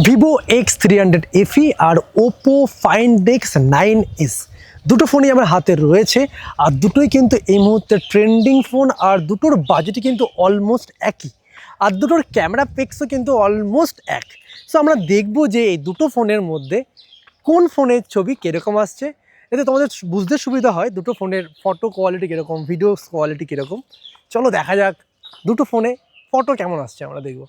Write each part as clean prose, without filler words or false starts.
Vivo X300 FE আর Oppo find X9s দুটো ফোনই আমার হাতে রয়েছে আর দুটোই কিন্তু এই মুহূর্তে ট্রেন্ডিং ফোন আর দুটোর বাজেটই কিন্তু অলমোস্ট একই আর দুটোর ক্যামেরা পিক্সও কিন্তু অলমোস্ট এক। সো আমরা দেখব যে এই দুটো ফোনের মধ্যে কোন ফোনের ছবি কীরকম আসছে, এতে তোমাদের বুঝতে সুবিধা হয় দুটো ফোনের ফটো কোয়ালিটি কীরকম, ভিডিও কোয়ালিটি কীরকম। চলো দেখা যাক দুটো ফোনে ফটো কেমন আসছে, আমরা দেখব।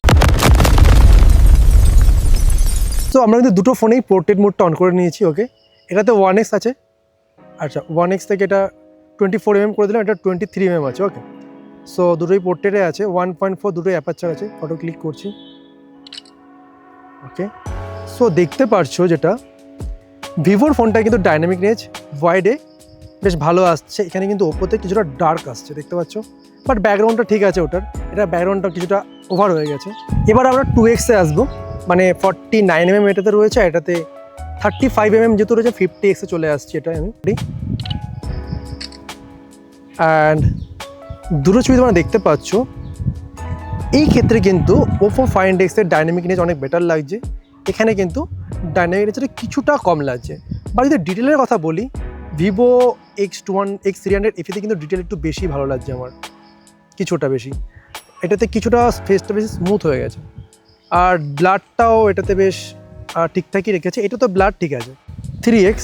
তো আমরা কিন্তু দুটো ফোনেই পোর্ট্রেট মোডটা অন করে নিয়েছি। ওকে, এটাতে 1x আছে, আচ্ছা 1x থেকে এটা 24mm করে দিলাম, এটা 23mm আছে। ওকে, সো দুটোই পোর্ট্রেটে আছে, 1.4 দুটোই অ্যাপারচার আছে। ফটো ক্লিক করছি। ওকে, সো দেখতে পারছো যেটা ভিভোর ফোনটা কিন্তু ডাইনামিক রেঞ্জ ওয়াইডে বেশ ভালো আসছে। এখানে কিন্তু ওপোতে কিছুটা ডার্ক আসছে, দেখতে পাচ্ছ, বাট ব্যাকগ্রাউন্ডটা ঠিক আছে ওটার, এটা ব্যাকগ্রাউন্ডটা কিছুটা ওভার হয়ে গেছে। এবার আমরা 2x-এ আসবো, মানে 49mm এটাতে রয়েছে, এটাতে 35mm যেহেতু রয়েছে 50x-এ চলে আসছে। এটা আমি অ্যান্ড দুটো ছবি তোমরা দেখতে পাচ্ছ। এই ক্ষেত্রে কিন্তু ওপো ফাইন্ড এক্সের ডাইনামিক রেঞ্জ অনেক বেটার লাগছে, এখানে কিন্তু ডাইনামিক রেঞ্জটা কিছুটা কম লাগছে। বা যদি ডিটেলের কথা বলি, ভিভো X300 FE-তে কিন্তু ডিটেল একটু বেশি ভালো লাগছে আমার, কিছুটা বেশি। এটাতে কিছুটা ফেসটা বেশি স্মুথ হয়ে গেছে আর ব্লাডটাও এটাতে বেশ ঠিকঠাকই রেখেছে। এটা তো ব্লাড ঠিক আছে। 3x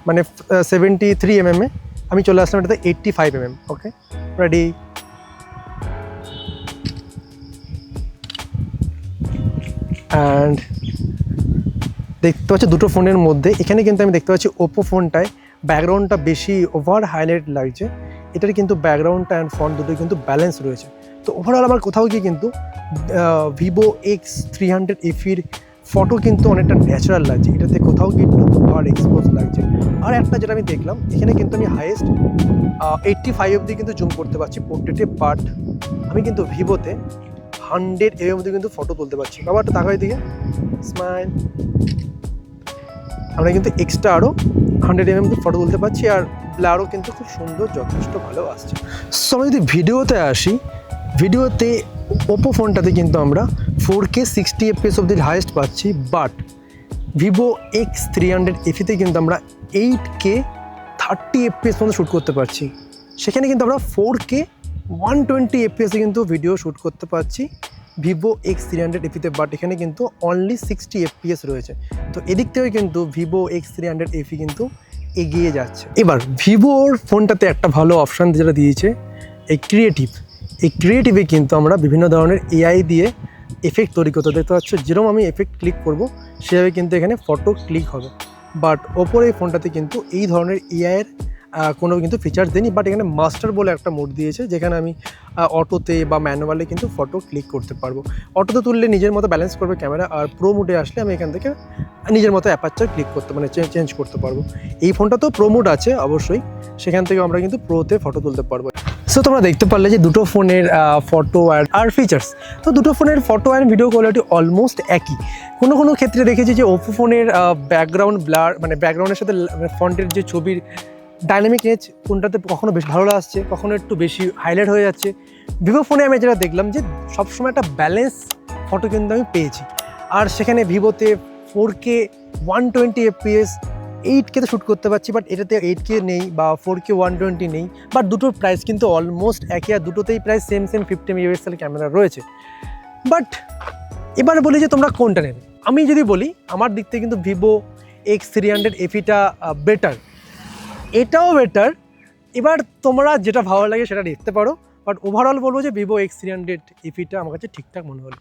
মানে 73mm-এ আমি চলে আসলাম এটাতে 85mm। Okay, ready. অ্যান্ড দেখতে পাচ্ছি দুটো ফোনের মধ্যে এখানে কিন্তু আমি দেখতে পাচ্ছি ওপো ফোনটায় ব্যাকগ্রাউন্ডটা বেশি ওভার হাইলাইট লাগছে, এটার কিন্তু ব্যাকগ্রাউন্ডটা অ্যান্ড ফ্রন্ট দুটোই কিন্তু ব্যালেন্স রয়েছে। তো ওভারঅল আমার কোথাও গিয়ে কিন্তু ভিভো X300 FE-র ফটো কিন্তু অনেকটা ন্যাচারাল লাগছে, এটাতে কোথাও গিয়ে একটু ওভার এক্সপোজ লাগছে। আর একটা যেটা আমি দেখলাম, এখানে কিন্তু আমি হাইয়েস্ট 85 অবধি কিন্তু জুম করতে পারছি পোর্ট্রেটে, বাট আমি কিন্তু ভিভোতে 100mm অবধি কিন্তু ফটো তুলতে পারছি। বাবা একটা তাকাই দিকে, স্মাইল। আমরা কিন্তু এক্সট্রা আরও 100mm ফটো তুলতে পারছি আর ব্লারও কিন্তু খুব সুন্দর, যথেষ্ট ভালো আসছে। সো আমি যদি ভিডিওতে আসি, ভিডিওতে ওপো ফোনটাতে কিন্তু আমরা 4K 60fps অবধি হাইয়েস্ট পাচ্ছি, বাট ভিভো X300 FE-তে কিন্তু আমরা 8K 30fps পর্যন্ত শ্যুট করতে পারছি। সেখানে কিন্তু আমরা 4K 120fps-এ কিন্তু ভিডিও শ্যুট করতে পারছি ভিভো X300 FE-তে, বাট এখানে কিন্তু অনলি 60fps রয়েছে। তো এদিক থেকে কিন্তু ভিভো X300 FE কিন্তু এগিয়ে যাচ্ছে। এবার ভিভোর ফোনটাতে একটা ভালো অপশান যেটা দিয়েছে, এই ক্রিয়েটিভে কিন্তু আমরা বিভিন্ন ধরনের AI দিয়ে এফেক্ট তৈরি করতে দেখতে পাচ্ছ। যেরকম আমি এফেক্ট ক্লিক করব সেভাবে কিন্তু এখানে ফটো ক্লিক হবে, বাট ওপোর এই ফোনটাতে কিন্তু এই ধরনের AI-এর কোনো কিন্তু ফিচার্স দেয়নি। বাট এখানে মাস্টার বলে একটা মোড দিয়েছে, যেখানে আমি অটোতে বা ম্যানুয়ালে কিন্তু ফটো ক্লিক করতে পারবো। অটোতে তুললে নিজের মতো ব্যালেন্স করবে ক্যামেরা, আর প্রো মোডে আসলে আমি এখান থেকে নিজের মতো অ্যাপারচার ক্লিক করতে, মানে চেঞ্জ করতে পারবো। এই ফোনটা তো প্রো মোড আছে অবশ্যই, সেখান থেকে আমরা কিন্তু প্রোতে ফটো তুলতে পারবো। সো তোমরা দেখতে পারলে যে দুটো ফোনের ফটো আর ফিচার্স, তো দুটো ফোনের photo and video quality almost একই। কোনো ক্ষেত্রে দেখেছি যে ওপো ফোনের ব্যাকগ্রাউন্ড ব্লার, মানে ব্যাকগ্রাউন্ডের সাথে ফ্রন্টের যে ছবির ডাইনামিক রেঞ্জ কোনটাতে কখনো বেশ ভালো আসছে, কখনো একটু বেশি হাইলাইট হয়ে যাচ্ছে। ভিভো ফোনে আমি যেটা দেখলাম যে সবসময় একটা ব্যালেন্স ফটো কিন্তু আমি পেয়েছি। আর সেখানে ভিভোতে 4K 120fps 8K-তে শ্যুট করতে পারছি, বাট এটাতে 8K নেই বা 4K 120 নেই, বাট দুটোর প্রাইস কিন্তু অলমোস্ট একই আর দুটোতেই প্রায় সেম 50 মেগাপিক্সেল ক্যামেরা রয়েছে। বাট এবার বলি যে তোমরা কোনটা নেবে। আমি যদি বলি আমার দিক থেকে কিন্তু ভিভো X300 FE-টা বেটার, এটাও বেটার। এবার তোমরা যেটা ভালো লাগে সেটা দেখতে পারো, বাট ওভারঅল বলবো যে ভিভো X300 FE-টা আমার কাছে ঠিকঠাক মনে হলো।